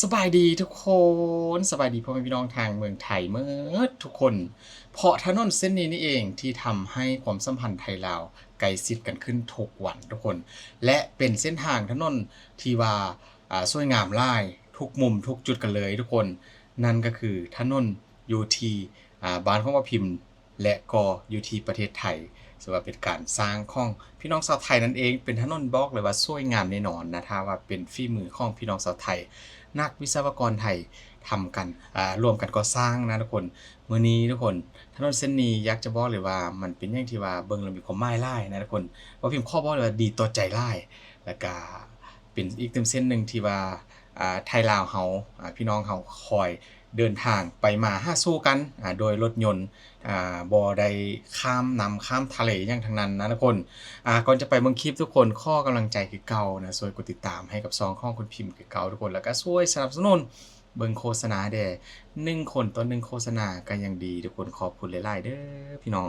สบายดีทุกคนสบายดีพ่อแม่พี่น้องทางเมืองไทยเมื่อทุกคนเพราะถนนเส้นนี้นี่เองที่ทำให้ความสัมพันธ์ไทยลาวใกล้ชิดกันขึ้นทุกวันทุกคนและเป็นเส้นทางถนนที่ว่าสวยงามหลายทุกมุมทุกจุดกันเลยทุกคนนั่นก็คือถนนอยู่ที่บ้านของว่าพิมพ์และก็อยู่ที่ประเทศไทยถือว่าเป็นการสร้างของพี่น้องชาวไทยนั่นเองเป็นถนนบอกเลยว่าสวยงามแน่นอนนะถ้าว่าเป็นฝีมือของพี่น้องชาวไทย นักวิศวกรไทยทำกันร่วมกันก่อสร้างนะทุกคนมื้อนี้ทุกคนถนนเส้นนี้อยากจะบอกเลยว่ามันเป็นอย่างที่ว่าเบิ่งแล้วมีความหมายหลายนะทุกคนว่าพิมพ์ข้อบอกเลยว่าดีต่อใจหลายแล้วก็เป็นอีกเส้นหนึ่งที่ว่าไทยลาวเฮาพี่น้องเฮาคอยเดินทางไปมาหาสู่กันโดยรถยนต์บ่ได้ข้ามน้ำข้ามทะเลอย่างทั้งนั้นนะทุกคนก่อนจะไปเบิ่งคลิปทุกคนข้อกำลังใจคือเก่านะช่วยกดติดตามให้กับ2ของคุณพิมพ์คือเก่าทุกคนแล้วก็ช่วยสนับสนุนเบิ่งโฆษณาแด่1คนต่อ1โฆษณาก็ยังดีทุกคนขอบคุณหลายๆเด้อพี่น้อง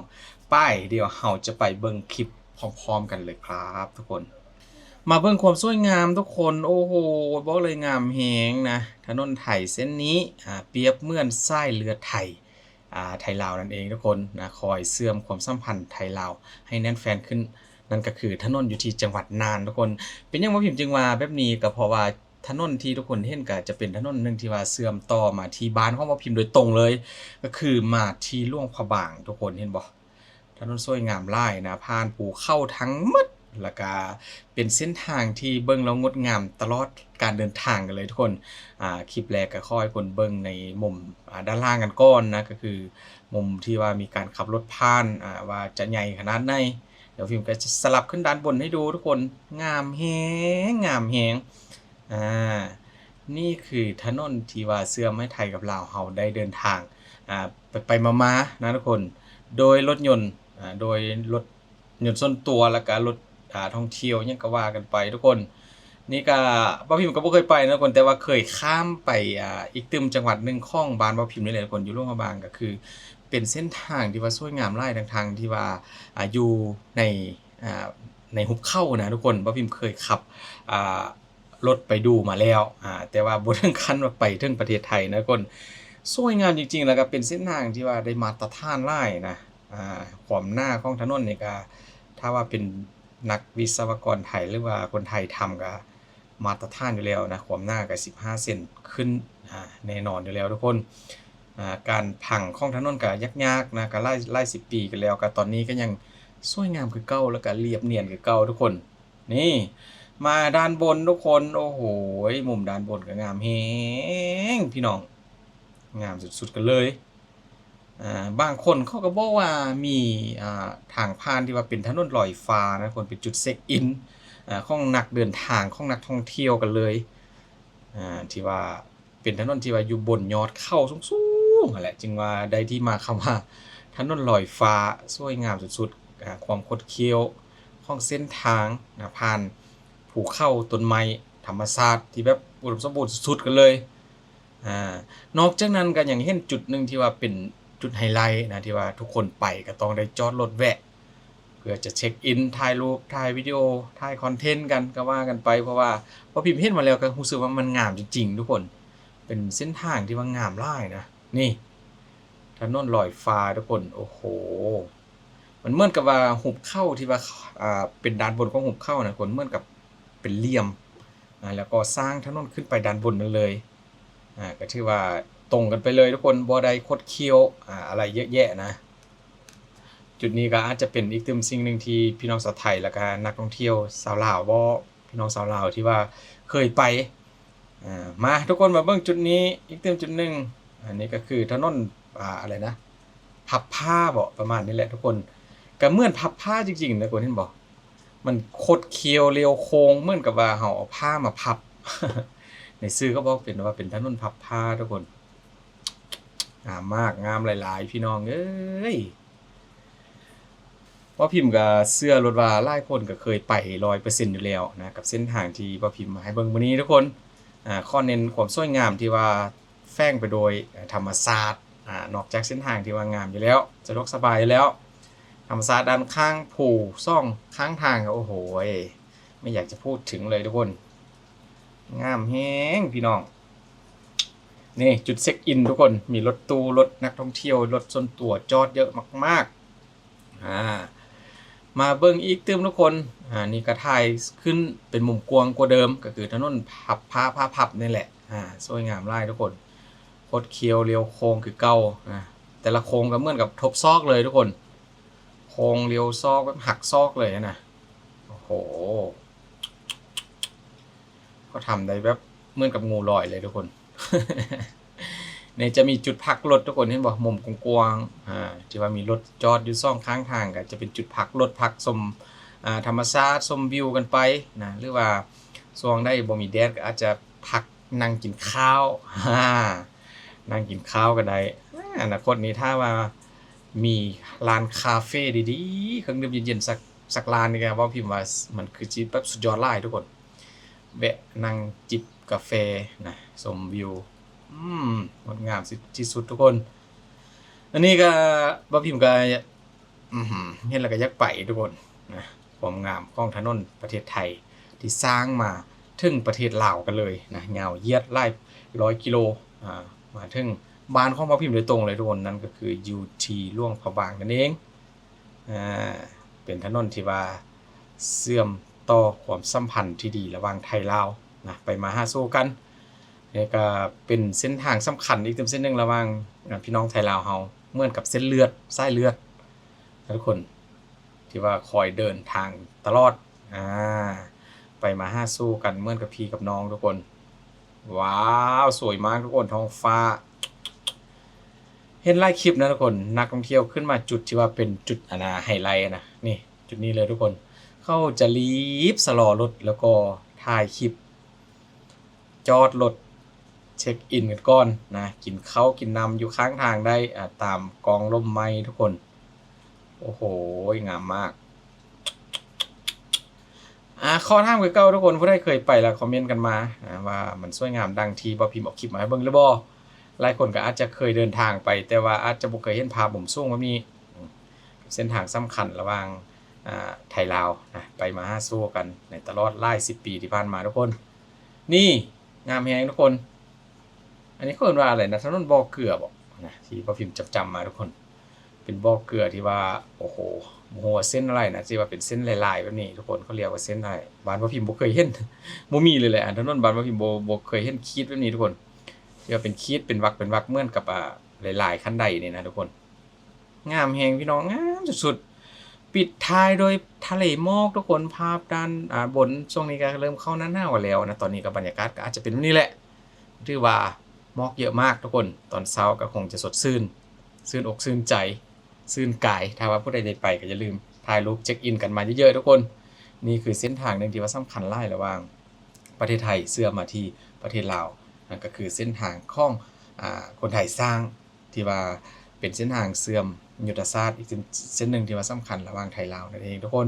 ไปเดี๋ยวเราจะไปเบิ่งคลิปพร้อมๆกันเลยครับทุกคนมาเบิ่งความสวยงามทุกคนโอ้โหบอกเลยงามแฮงนะถนนไถเส้นนี้เปรียบเหมือนสายเรือไทยไทยลาวนั่นเองทุกคนนะคอยเสื่อมความสัมพันธ์ไทยลาวให้แน่นแฟนขึ้นนั่นก็คือถนนอยู่ที่จังหวัดน่านทุกคนเป็นยังว่าพิมพ์จึงว่าแบบนี้ก็เพราะว่าถนนที่ทุกคนเห็นก็จะเป็นถนนหนึ่งที่ว่าเสื่อมต่อมาที่บ้านของว่าพิมพ์โดยตรงเลยก็คือมาที่หลวงพระบางทุกคนเห็นบ่ถนนสวยงามหลายนะผ่านภูเขาทั้งหมดแล้วก็เป็นเส้นทางที่เบิ่งแล้วงดงามตลอดการเดินทางกันเลยทุกคนคลิปแรกก็ค่อยคนเบิ่งในมุมด้านล่างกันก่อนนะก็คือมุมที่ว่ามีการขับรถผ่านว่าจะใหญ่ขนาดไหนเดี๋ยวฟิล์มก็จะสลับขึ้นด้านบนให้ดูทุกคนงามแฮงงามแฮงอ่านี่คือถนนที่ว่าเชื่อมให้ไทยกับลาวเฮาได้เดินทางไปมาๆนะทุกคนโดยรถยนต์โดยรถยนต์ส่วนตัวแล้วก็รถท่องเที่ยวเนี่ยก็ว่ากันไปทุกคนนี่ก็บ่าวพิมพ์ก็บ่เคยไปนะทุกคนแต่ว่าเคยข้ามไปอีกตึมจังหวัดหนึ่งของบ้านบ่าวพิมพ์นี่แหละทุกคนอยู่หลวงพระบางก็คือเป็นเส้นทางที่ว่าสวยงามหลายทางที่ว่าอยู่ในอ่าในหุบเขานะทุกคนบ่าวพิมพ์เคยขับอ่ารถไปดูมาแล้วแต่ว่าบ่ถึงขั้นว่าไปถึงประเทศไทยนะทุกคนสวยงามจริงๆแล้วก็เป็นเส้นทางที่ว่าได้มาตรฐานหลายนะความหน้าของถนนนี่ก็ถ้าว่าเป็นนักวิศวกรไทยหรือว่าคนไทยทำก็มาตรฐานอยู่แล้วนะความหน้าก็15เซนขึ้นแน่นอนอยู่แล้วทุกคนการพังของถนนก็ยากๆนะก็หลาย10ปีกันแล้วก็ตอนนี้ก็ยังสวยงามคือเก่าแล้วก็เรียบเนียนคือเก่าทุกคนนี่มาด้านบนทุกคนโอ้โหมุมด้านบนก็งามแฮงพี่น้องงามสุดๆกันเลยบางคนเขาก็บอกว่ามีทางผ่านที่ว่าเป็นถนนลอยฟ้านะคนเป็นจุดเช็คอินของนักเดินทางของนักท่องเที่ยวกันเลยที่ว่าเป็นถนนที่ว่าอยู่บนยอดเขาสูงๆนั่นแหละจึงว่าได้ที่มาคำว่าถนนลอยฟ้าสวยงามสุดๆความคดเคี้ยวของเส้นทางผ่านภูเขาต้นไม้ธรรมชาติที่แบบอุดมสมบูรณ์สุดๆกันเลยนอกจากนั้นก็ยังเห็นจุดหนึ่งที่ว่าเป็นจุดไฮไลท์นะที่ว่าทุกคนไปก็ต้องได้จอดรถแวะเพื่อจะเช็คอินถ่ายรูปถ่ายวิดีโอถ่ายคอนเทนต์กันก็ว่ากันไปเพราะว่าพอพิมพ์เห็นมาแล้วก็รู้สึกว่ามันงามจริงๆทุกคนเป็นเส้นทางที่ว่างามหลายนะนี่ถนนลอยฟ้าทุกคนโอ้โหมันเหมือนกับว่าหุบเข้าที่ว่าเป็นด้านบนของหุบเข้านะคนเหมือนกับเป็นเหลี่ยมแล้วก็สร้างถนนขึ้นไปด้านบนนั่นเลยก็ถือว่าตรงกันไปเลยทุกคนบ่ได้คดเคี้ยวอะไรเยอะแยะนะจุดนี้ก็อาจจะเป็นอีกสิ่งหนึ่งที่พี่น้องชาวไทยแล้วก็นักท่องเที่ยวชาวลาวบ่พี่น้องชาวลาวที่ว่าเคยไปมาทุกคนมาเบิ่งจุดนี้อีกจุดหนึ่งอันนี้ก็คือถนนอะไรนะพับผ้าบ่ประมาณนี้แหละทุกคนก็เหมือนพับผ้าจริงๆนะคนเห็นบ่มันคดเคี้ยวเรียวโค้งเหมือนกับว่าเฮาเอาผ้ามาพับ ในซื่อก็บอกเป็นว่าเป็นถนนพับผ้าทุกคนงามมากงามหลายๆพี่น้องเอ้ยว่าพิมพ์กับเสื้อรถว่าหลายคนก็เคยไป100%อยู่แล้วนะกับเส้นทางที่ว่าพิมพ์มาให้เบิ่งมื้อนี้ทุกคนข้อเน้นความสวยงามที่ว่าแฝงไปโดยธรรมชาตินอกจากเส้นทางที่ว่างามอยู่แล้วสะดวกสบายอยู่แล้วธรรมชาติด้านข้างภูซ่องข้างทางโอ้โหไม่อยากจะพูดถึงเลยทุกคนงามแฮงพี่น้อง นี่จุดเช็คอินทุกคนมีรถตู้รถนักท่องเที่ยวรถส่วนตัวจอดเยอะมากๆมาเบิ่งอีกเติมทุกคนนี่ก็ถ่ายขึ้นเป็นมุมกว้างกว่าเดิมก็คือถนนพับนี่แหละสวยงามหลายทุกคนคดเคี้ยวเลี้ยวโค้งคือเก่าแต่ละโค้งก็เหมือนกับทบซอกเลยทุกคนโค้งเลี้ยวซอกแบบหักซอกเลยนะโอ้โหก็ทำได้แบบเหมือนกับงูลอยเลยทุกคน เนี่ยจะมีจุดพักรถทุกคนเห็นบ่มุมกว้างที่ว่ามีรถจอดอยู่ซ่องข้างทางก็จะเป็นจุดพักรถพักชมธรรมชาติชมวิวกันไปนะหรือว่าช่วงได้บ่มีแดดก็อาจจะพักนั่งกินข้าวนั่งกินข้าวกันได้อนาคตนี้ถ้าว่ามีร้านคาเฟ่ดีๆเครื่องดื่มเย็นๆสักร้านนี่ก็ว่าพิมพ์ว่ามันคือจิแบบสุดยอดหลายทุกคนแวะนั่งจิบกาแฟนะชมวิวงดงามที่สุดทุกคน อันนี้ก็บ่พิมพ์ก็เห็นแล้วก็อยากไปทุกคนนะความงามของถนนประเทศไทยที่สร้างมาถึงประเทศลาวกันเลยนะยาวเหยียดหลาย100กิโลมาถึงบ้านของบ่พิมพ์โดยตรงเลยทุกคนนั่นก็คือ UT หลวงพระบางนั่นเองเป็นถนนที่ว่าเชื่อมต่อความสัมพันธ์ที่ดีระหว่างไทยลาวนะไปมาหาสู่กันนี่ก็เป็นเส้นทางสำคัญอีกเส้นหนึ่งระหว่างพี่น้องไทยลาวเฮาเหมือนกับเส้นเลือดสายเลือดทุกคนที่ว่าคอยเดินทางตลอดไปมาหาสู่กันเหมือนกับพี่กับน้องทุกคนว้าวสวยมากทุกคนท้องฟ้าเห็นไล่คลิปนะทุกคนนักท่องเที่ยวขึ้นมาจุดที่ว่าเป็นจุดไฮไลท์นะนี่จุดนี้เลยทุกคนเขาจะรีบสลอรถแล้วก็ถ่ายคลิปจอดรถเช็คอินกันก่อนนะกินข้าวกินน้ำอยู่ข้างทางได้ตามกองร่มไม้ทุกคนโอ้โหงามมากข้อถามคือเก่าทุกคนผู้ใดเคยไปแล้วคอมเมนต์กันมาว่ามันสวยงามดังที่บ่พิมพ์ออกคลิปมาให้เบิ่งหรือบ่หลายคนก็อาจจะเคยเดินทางไปแต่ว่าอาจจะบ่เคยเห็นภาพมุมสูงว่ามีเส้นทางสำคัญระหว่างไทยลาวนะไปมาหาสู่กันในตลอดหลาย10 ปีที่ผ่านมาทุกคนนี่งามแฮงทุกคนอันนี้เขาเรียกว่าอะไรนะถนนบ่อเกลือบ่นะที่บ่พิมพ์จำมาทุกคนเป็นบ่อเกลือที่ว่าโอ้โหหัวเส้นอะไรนะที่ว่าเป็นเส้นลายๆแบบนี้ทุกคนเขาเรียกว่าเส้นอะไรบ้านบ่พิมพ์บ่เคยเห็นบ่มีเลยแหละถนนบ้านบ่พิมพ์บ่เคยเห็นขีดแบบนี้ทุกคนที่ว่าเป็นขีดเป็นวรรคเหมือนกับหลายๆคันใดนี่นะทุกคนงามแฮงพี่น้องงามสุดๆปิดท้ายโดยทะเลหมอกทุกคนภาพด้านบนช่วงนี้ก็เริ่มเข้าหน้าหนาวแล้วนะตอนนี้ก็บรรยากาศก็อาจจะเป็นแบบนี้แหละถือว่าหมอกเยอะมากทุกคนตอนเช้าก็คงจะสดชื่นอกชื่นใจชื่นกายถ้าว่าผู้ใดได้ไปก็อย่าลืมถ่ายรูปเช็คอินกันมาเยอะๆทุกคนนี่คือเส้นทางหนึ่งที่ว่าสำคัญหลายระหว่างประเทศไทยเชื่อมมาที่ประเทศลาวนั่นก็คือเส้นทางของคนไทยสร้างที่ว่าเป็นเส้นทางเชื่อมยุทธศาสตร์อีกเส้นหนึ่งที่ว่าสำคัญระหว่างไทยลาวนั่นเองทุกคน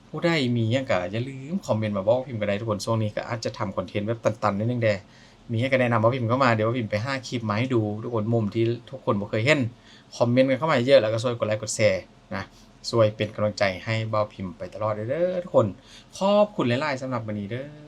ผู้ใดมีหยังก็อย่าลืมคอมเมนต์มาบอกพิมพ์กันได้ทุกคนช่วงนี้ก็อาจจะทำคอนเทนต์แบบตันๆนิดนึงแดมีให้ก็แนะนำว่าพิมพ์เข้ามาเดี๋ยวว่าพิมพ์ไป5คลิปมาให้ดูทุกคนมุมที่ทุกคนบ่เคยเห็นคอมเมนต์กันเข้ามาเยอะแล้วก็ช่วยกดไลค์กดแชร์นะช่วยเป็นกำลังใจให้เบาพิมพ์ไปตลอดเด้อทุกคนขอบคุณหลายๆสำหรับวันนี้เด้อ